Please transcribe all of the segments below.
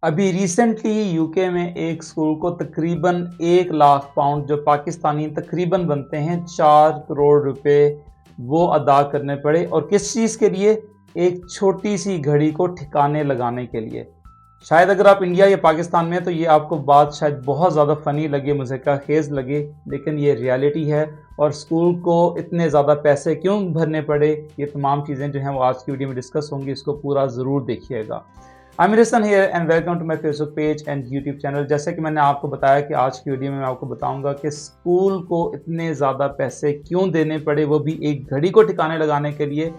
अभी recently UK में एक स्कूल को तकरीबन 1 लाख पाउंड जो पाकिस्तानी तकरीबन बनते हैं 4 करोड़ रुपए वो अदा करने पड़े। और किस चीज़ के लिए? एक छोटी सी घड़ी को ठिकाने लगाने के लिए। शायद अगर आप इंडिया या पाकिस्तान में हैं तो ये आपको बात शायद बहुत ज़्यादा फ़नी लगे, मुज़क्का खेज़ लगे, लेकिन ये रियलिटी है। और स्कूल को इतने ज़्यादा पैसे क्यों भरने पड़े, ये तमाम चीज़ें जो हैं वो आज की वीडियो में डिस्कस होंगी। इसको पूरा ज़रूर देखिएगा। I am Risan here and welcome to my Facebook page and YouTube channel. जैसे कि मैंने आपको बताया कि आज की वीडियो में मैं आपको बताऊंगा कि स्कूल को इतने ज़्यादा पैसे क्यों देने पड़े, वो भी एक घड़ी को ठिकाने लगाने के लिए।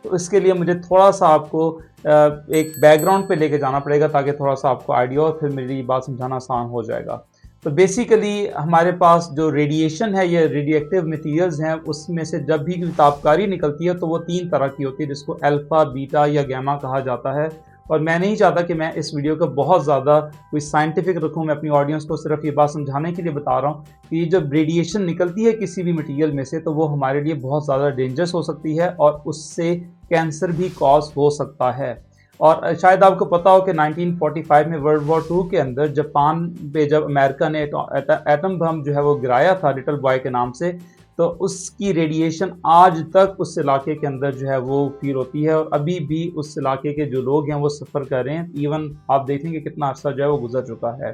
तो इसके लिए मुझे थोड़ा सा आपको एक बैकग्राउंड पे लेके जाना पड़ेगा ताकि थोड़ा सा आपको आइडिया और फिर मेरी बात समझाना आसान हो जाएगा। तो बेसिकली हमारे पास जो रेडिएशन है, ये रेडियो एक्टिव मटीरियल्स हैं, उसमें से जब भी कोई तापकारी निकलती है तो वो 3 तरह की होती है, जिसको अल्फ़ा, बीटा या गैमा कहा जाता है। और मैं नहीं चाहता कि मैं इस वीडियो को बहुत ज़्यादा कोई साइंटिफिक रखूं। मैं अपनी ऑडियंस को सिर्फ ये बात समझाने के लिए बता रहा हूँ कि जब रेडिएशन निकलती है किसी भी मटेरियल में से तो वो हमारे लिए बहुत ज़्यादा डेंजरस हो सकती है और उससे कैंसर भी कॉज हो सकता है। और शायद आपको पता हो कि 1945 में वर्ल्ड वॉर 2 के अंदर जापान पे जब अमेरिका ने एटम बम जो है वो गिराया था लिटिल बॉय के नाम से, तो उसकी रेडिएशन आज तक उस इलाके के अंदर जो है वो फील होती है। और अभी भी उस इलाके के जो लोग हैं वो सफ़र कर रहे हैं। इवन आप देखेंगे कितना अर्सा जो है वो गुजर चुका है।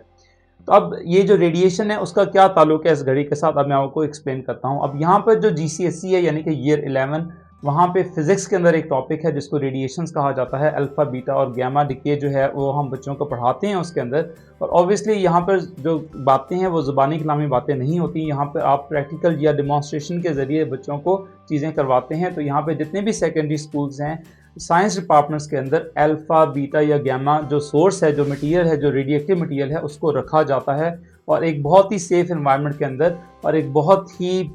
तो अब ये जो रेडिएशन है उसका क्या ताल्लुक है इस घड़ी के साथ, अब मैं आपको एक्सप्लेन करता हूँ। अब यहाँ पर जो GCSE है यानी कि ईयर 11, वहाँ पे फिज़िक्स के अंदर एक टॉपिक है जिसको रेडिएशंस कहा जाता है। अल्फ़ा, बीटा और गैमा डिके जो है वो हम बच्चों को पढ़ाते हैं उसके अंदर। और ऑब्वियसली यहाँ पर जो बातें हैं वो ज़ुबानी कलामी बातें नहीं होती। यहाँ पर आप प्रैक्टिकल या डिमॉन्स्ट्रेशन के ज़रिए बच्चों को चीज़ें करवाते हैं। तो यहाँ पर जितने भी सेकेंडरी स्कूल्स हैं, साइंस डिपार्टमेंट्स के अंदर अल्फ़ा, बीटा या गैमा जो सोर्स है, जो मटीरियल है, जो रेडियो एक्टिव मटीरियल है, उसको रखा जाता है। और एक बहुत ही सेफ़ एनवायरनमेंट के अंदर और एक बहुत ही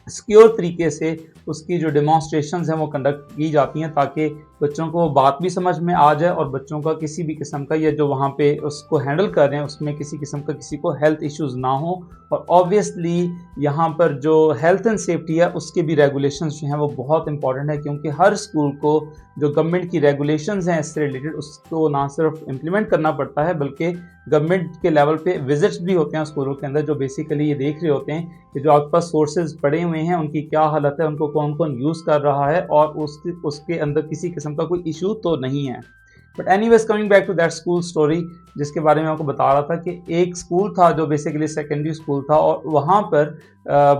सिक्योर तरीके से उसकी जो डेमोन्स्ट्रेशंस हैं वो कंडक्ट की जाती हैं ताकि बच्चों को वो बात भी समझ में आ जाए और बच्चों का किसी भी किस्म का या जो वहाँ पे उसको हैंडल कर रहे हैं उसमें किसी किस्म का किसी को हेल्थ इश्यूज़ ना हो। और ऑब्वियसली यहाँ पर जो हेल्थ एंड सेफ्टी है उसके भी रेगुलेशंस जो हैं वो बहुत इंपॉर्टेंट है, क्योंकि हर स्कूल को जो गवर्नमेंट की रेगुलेशंस हैं इससे रिलेटेड उसको ना सिर्फ इम्प्लीमेंट करना पड़ता है बल्कि गवर्नमेंट के लेवल पे विजिट्स भी होते हैं स्कूलों के अंदर, जो बेसिकली ये देख रहे होते हैं कि जो आपके पास सोर्सेज पड़े हुए हैं उनकी क्या हालत है, उनको कौन कौन यूज़ कर रहा है और उसके अंदर किसी किस्म का कोई इशू तो नहीं है। But anyways coming back to that school story जिसके बारे में आपको बता रहा था कि एक स्कूल था जो बेसिकली सेकेंडरी स्कूल था और वहाँ पर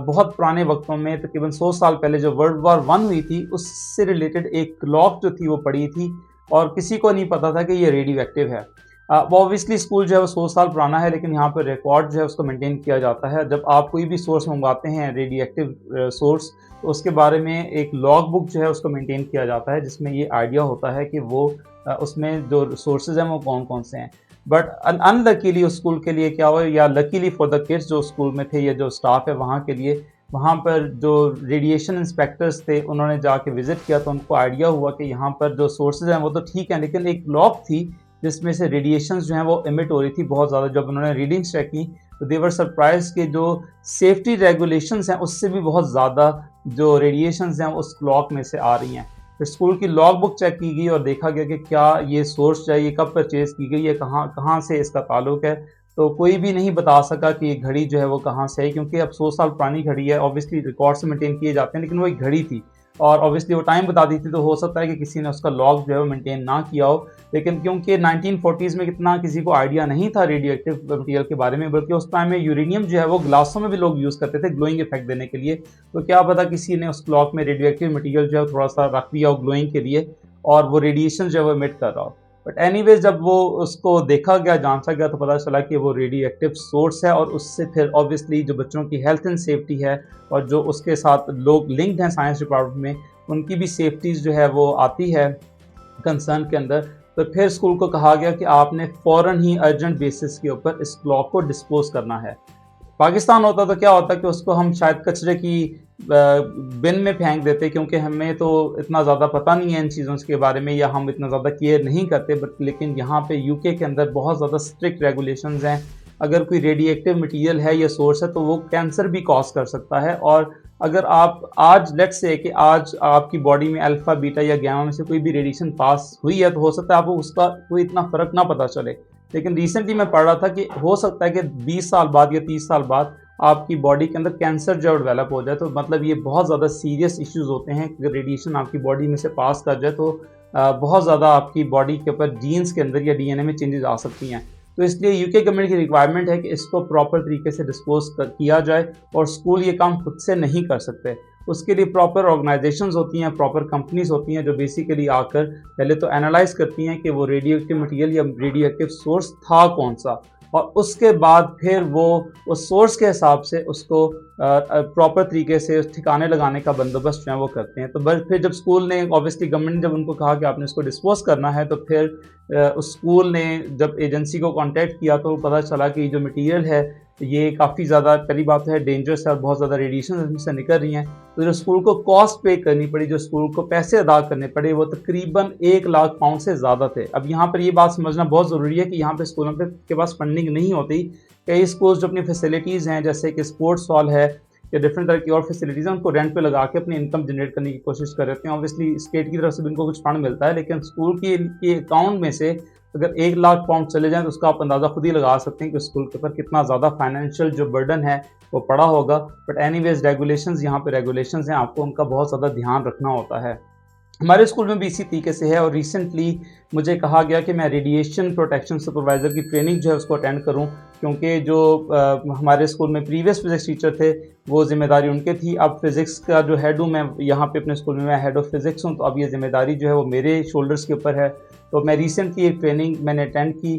बहुत पुराने वक्तों में तकरीबन 100 साल पहले जो वर्ल्ड वॉर 1 हुई थी उससे रिलेटेड एक क्लॉक जो थी वो पड़ी थी और किसी को नहीं पता था कि ये रेडियो एक्टिव है। वो ऑब्वियसली स्कूल जो है वो 100 साल पुराना है, लेकिन यहाँ पर रिकॉर्ड जो है उसको मेंटेन किया जाता है। जब आप कोई भी सोर्स मंगवाते हैं रेडियो एक्टिव सोर्स, तो उसके बारे में एक लॉग बुक जो है उसको मेंटेन किया जाता है जिसमें ये आइडिया होता है कि वो उसमें जो सोर्सेज हैं वो कौन कौन से हैं। बट अनलकीली उस स्कूल के लिए क्या हुआ, या लकीली फॉर द किड्स जो स्कूल में थे या जो स्टाफ है वहाँ के लिए, वहाँ पर जो रेडिएशन इंस्पेक्टर्स थे उन्होंने जाके विज़िट किया तो उनको आइडिया हुआ कि यहाँ पर जो सोर्सेज हैं वो तो ठीक हैं, लेकिन एक लॉक थी जिसमें से रेडिएशंस जो हैं वो इमिट हो रही थी बहुत ज़्यादा। जब उन्होंने रीडिंग्स चेक की तो दे वर सरप्राइज के जो सेफ्टी रेगुलेशंस हैं उससे भी बहुत ज़्यादा जो रेडिएशंस हैं उस क्लॉक में से आ रही हैं। फिर स्कूल की लॉग बुक चेक की गई और देखा गया कि क्या ये सोर्स चाहिए, कब परचेज़ की गई है, कहाँ से इसका ताल्लुक है। तो कोई भी नहीं बता सका कि ये घड़ी जो है वो कहाँ से है, क्योंकि अब 100 साल पुरानी घड़ी है। ऑब्वियसली रिकॉर्ड्स मेंटेन किए जाते हैं लेकिन वो एक घड़ी थी और ऑब्वियसली वो टाइम बता दी थी, तो हो सकता है कि किसी ने उसका लॉग जो है वो मेंटेन ना किया हो। लेकिन क्योंकि 1940s में कितना किसी को आइडिया नहीं था रेडियो एक्टिव मटेरियल के बारे में, बल्कि उस टाइम में यूरेनियम जो है वो ग्लासों में भी लोग यूज़ करते थे ग्लोइंग इफेक्ट देने के लिए। तो क्या पता किसी ने उस क्लॉक में रेडियो एक्टिव मटेरियल जो है थोड़ा सा रख दिया हो ग्लोइंग के लिए और वो रेडिएशन जो है वो इमिट कर रहा हो। बट एनीवेज जब वो उसको देखा गया, जांचा गया, तो पता चला कि वो रेडियो एक्टिव सोर्स है और उससे फिर ऑब्वियसली जो बच्चों की हेल्थ एंड सेफ्टी है और जो उसके साथ लोग लिंक्ड हैं साइंस डिपार्टमेंट में, उनकी भी सेफ्टीज़ जो है वो आती है कंसर्न के अंदर। तो फिर स्कूल को कहा गया कि आपने फ़ौरन ही अर्जेंट बेसिस के ऊपर इस क्लॉक को डिस्पोज करना है। पाकिस्तान होता तो क्या होता कि उसको हम शायद कचरे की बिन में फेंक देते, क्योंकि हमें तो इतना ज़्यादा पता नहीं है इन चीज़ों के बारे में या हम इतना ज़्यादा केयर नहीं करते। बट लेकिन यहाँ पे यूके के अंदर बहुत ज़्यादा स्ट्रिक्ट रेगुलेशंस हैं। अगर कोई रेडियो एक्टिव मटीरियल है या सोर्स है तो वो कैंसर भी कॉज कर सकता है। और अगर आप आज लेट्स से कि आज आपकी बॉडी में अल्फ़ा, बीटा या गैमा में से कोई भी रेडिएशन पास हुई है तो हो सकता है आपको उसका कोई इतना फ़र्क ना पता चले, लेकिन रिसेंटली मैं पढ़ रहा था कि हो सकता है कि 20 साल बाद या 30 साल बाद आपकी बॉडी के अंदर कैंसर जो डेवलप हो जाए। तो मतलब ये बहुत ज़्यादा सीरियस इश्यूज होते हैं कि रेडिएशन आपकी बॉडी में से पास कर जाए तो बहुत ज़्यादा आपकी बॉडी के ऊपर जीन्स के अंदर या डीएनए में चेंजेस आ सकती हैं। तो इसलिए यूके गवर्नमेंट की रिक्वायरमेंट है कि इसको प्रॉपर तरीके से डिस्पोज किया जाए, और स्कूल ये काम खुद से नहीं कर सकते। उसके लिए प्रॉपर ऑर्गेनाइजेशंस होती हैं, प्रॉपर कंपनीज होती हैं जो बेसिकली आकर पहले तो एनालाइज करती हैं कि वो रेडियो एक्टिव मटीरियल या रेडियो एक्टिव सोर्स था कौन सा, और उसके बाद फिर वो उस सोर्स के हिसाब से उसको प्रॉपर तरीके से उस ठिकाने लगाने का बंदोबस्त जो है वो करते हैं। तो बस फिर जब स्कूल ने ऑब्वियसली गवर्नमेंट ने जब उनको कहा कि आपने इसको डिस्पोज करना है, तो फिर उस स्कूल ने जब एजेंसी को कांटेक्ट किया तो पता चला कि जो मटेरियल है ये काफ़ी ज़्यादा, पहली बात है डेंजरस है और बहुत ज़्यादा रेडिएशन इससे निकल रही हैं। तो जो स्कूल को कॉस्ट पे करनी पड़ी, जो स्कूल को पैसे अदा करने पड़े, वो तकरीबन 1 लाख पाउंड से ज़्यादा थे। अब यहाँ पर ये बात समझना बहुत ज़रूरी है कि यहाँ पे स्कूलों के पास फंडिंग नहीं होती। कई स्कूल्स जो अपनी फैसिलिटीज़ हैं, जैसे कि स्पोर्ट्स हॉल है या डिफरेंट तरह की और फैसिलिटीज़ हैं, उनको रेंट पे लगा के अपनी इनकम जनरेट करने की कोशिश कर रहे हैं। ऑब्वियसली स्टेट की तरफ से भी उनको कुछ फंड मिलता है, लेकिन स्कूल के अकाउंट में से अगर 1 लाख पाउंड चले जाएँ तो उसका आप अंदाज़ा खुद ही लगा सकते हैं कि स्कूल के ऊपर कितना ज़्यादा फाइनेंशियल जो बर्डन है वो पड़ा होगा। बट एनीवेज रेगुलेशंस, यहाँ पे रेगुलेशंस हैं, आपको उनका बहुत ज़्यादा ध्यान रखना होता है। हमारे स्कूल में भी इसी तरीके से है, और रिसेंटली मुझे कहा गया कि मैं रेडिएशन प्रोटेक्शन सुपरवाइज़र की ट्रेनिंग जो है उसको अटेंड करूं, क्योंकि जो हमारे स्कूल में प्रीवियस फिज़िक्स टीचर थे वो ज़िम्मेदारी उनके थी। अब फिज़िक्स का जो हेड हूँ मैं यहाँ पे अपने स्कूल में, मैं हेड ऑफ़ फिज़िक्स हूँ, तो अब ये ज़िम्मेदारी जो है वो मेरे शोल्डर्स के ऊपर है। तो मैं रिसेंटली एक ट्रेनिंग मैंने अटेंड की,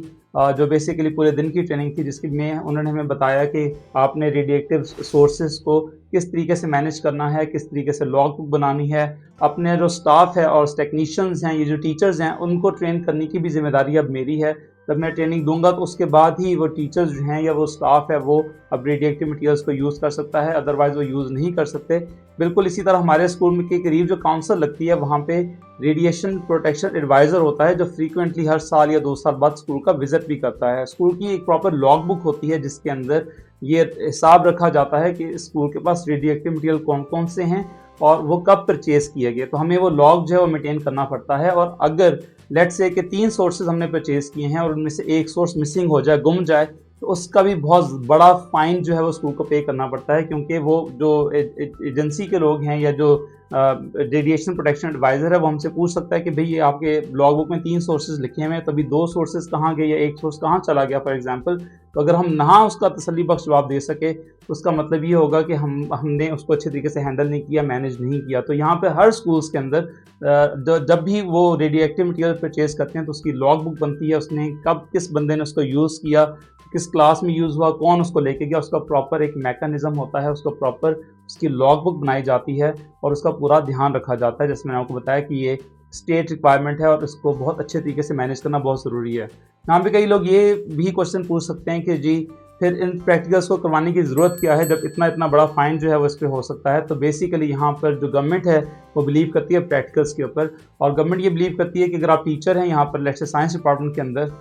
जो बेसिकली पूरे दिन की ट्रेनिंग थी, जिसकी में उन्होंने हमें बताया कि आपने रेडिएक्टिव सोर्सेज को किस तरीके से मैनेज करना है, किस तरीके से लॉग बुक बनानी है। अपने जो स्टाफ है और टेक्नीशियंस हैं, ये जो टीचर्स हैं, उनको ट्रेन करने की भी ज़िम्मेदारी अब मेरी है। जब मैं ट्रेनिंग दूंगा तो उसके बाद ही वो टीचर्स जो हैं या वो स्टाफ है वो अब रेडिएक्टिव मटीरियल्स को यूज़ कर सकता है, अदरवाइज़ वो यूज़ नहीं कर सकते। बिल्कुल इसी तरह हमारे स्कूल में के करीब जो काउंसिल लगती है, वहाँ पे रेडिएशन प्रोटेक्शन एडवाइज़र होता है, जो फ्रीक्वेंटली हर साल या 2 साल बाद स्कूल का विजिट भी करता है। स्कूल की एक प्रॉपर लॉग बुक होती है जिसके अंदर ये हिसाब रखा जाता है कि स्कूल के पास रेडिएक्टिव मटीरियल कौन कौन से हैं और वो कब परचेज़ किए गए। तो हमें वो लॉग जो है वो मेंटेन करना पड़ता है, और अगर लेट्स से कि 3 सोर्सेज हमने परचेज़ किए हैं और उनमें से एक सोर्स मिसिंग हो जाए, गुम जाए, तो उसका भी बहुत बड़ा फ़ाइन जो है वो स्कूल को पे करना पड़ता है, क्योंकि वो जो एजेंसी के लोग हैं या जो रेडिएशन प्रोटेक्शन एडवाइज़र है वो हमसे पूछ सकता है कि भाई ये आपके लॉग बुक में 3 सोर्सेज लिखे हुए हैं, तभी 2 सोर्सेज कहाँ गए या एक सोर्स कहाँ चला गया फॉर एग्जांपल। तो अगर हम ना उसका तसल्ली बख्श जवाब दे सके तो उसका मतलब ये होगा कि हमने उसको अच्छे तरीके से हैंडल नहीं किया, मैनेज नहीं किया। तो यहाँ पे हर स्कूल्स के अंदर जब भी वो रेडियो एक्टिव मटीरियल परचेज़ करते हैं तो उसकी लॉग बुक बनती है, उसने कब किस बंदे ने उसको यूज़ किया, किस क्लास में यूज़ हुआ, कौन उसको लेके गया, उसका प्रॉपर एक मैकेनिज़्म होता है, उसको प्रॉपर उसकी लॉग बुक बनाई जाती है और उसका पूरा ध्यान रखा जाता है। जैसे मैंने आपको बताया कि ये स्टेट रिक्वायरमेंट है और इसको बहुत अच्छे तरीके से मैनेज करना बहुत ज़रूरी है। यहाँ पे कई लोग ये भी क्वेश्चन पूछ सकते हैं कि जी फिर इन प्रैक्टिकल्स को करवाने की ज़रूरत क्या है जब इतना बड़ा फ़ाइन जो है वो इस पर हो सकता है। तो बेसिकली यहाँ पर जो गवर्नमेंट है वो बिलीव करती है प्रैक्टिकल्स के ऊपर, और गवर्नमेंट ये बिलीव करती है कि अगर आप टीचर हैं यहाँ पर लेट्स से साइंस डिपार्टमेंट के अंदर,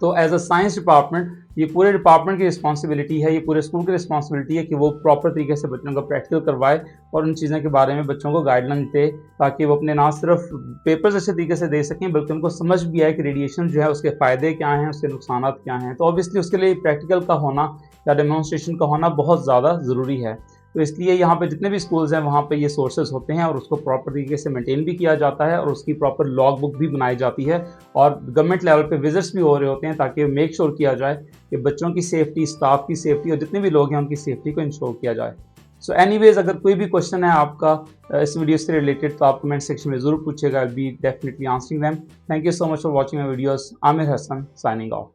तो एज अ साइंस डिपार्टमेंट ये पूरे डिपार्टमेंट की रिस्पॉन्सिबिलिटी है, ये पूरे स्कूल की रिस्पॉन्सिबिलिटी है कि वो प्रॉपर तरीके से बच्चों को प्रैक्टिकल करवाए और उन चीज़ों के बारे में बच्चों को गाइडलाइन दे, ताकि वो अपने ना सिर्फ पेपर्स अच्छे तरीके से दे सकें बल्कि उनको समझ भी आए कि रेडिएशन जो है उसके फ़ायदे क्या हैं, उसके नुकसान क्या हैं। तो ऑब्वियसली उसके लिए प्रैक्टिकल का होना या डेमोन्स्ट्रेशन का होना बहुत ज़्यादा ज़रूरी है। तो इसलिए यहाँ पे जितने भी स्कूल्स हैं वहाँ पे ये सोर्सेज होते हैं और उसको प्रॉपर तरीके से मेंटेन भी किया जाता है और उसकी प्रॉपर लॉग बुक भी बनाई जाती है, और गवर्नमेंट लेवल पे विजिट्स भी हो रहे होते हैं ताकि मेक श्योर किया जाए कि बच्चों की सेफ्टी, स्टाफ की सेफ्टी और जितने भी लोग हैं उनकी सेफ्टी को इंश्योर किया जाए। सो एनीवेज, अगर कोई भी क्वेश्चन है आपका इस वीडियो से रिलेटेड तो आप कमेंट सेक्शन में ज़रूर पूछेगा। I will be definitely answering them. Thank you so much for watching my videos. Aamir Hasan signing of.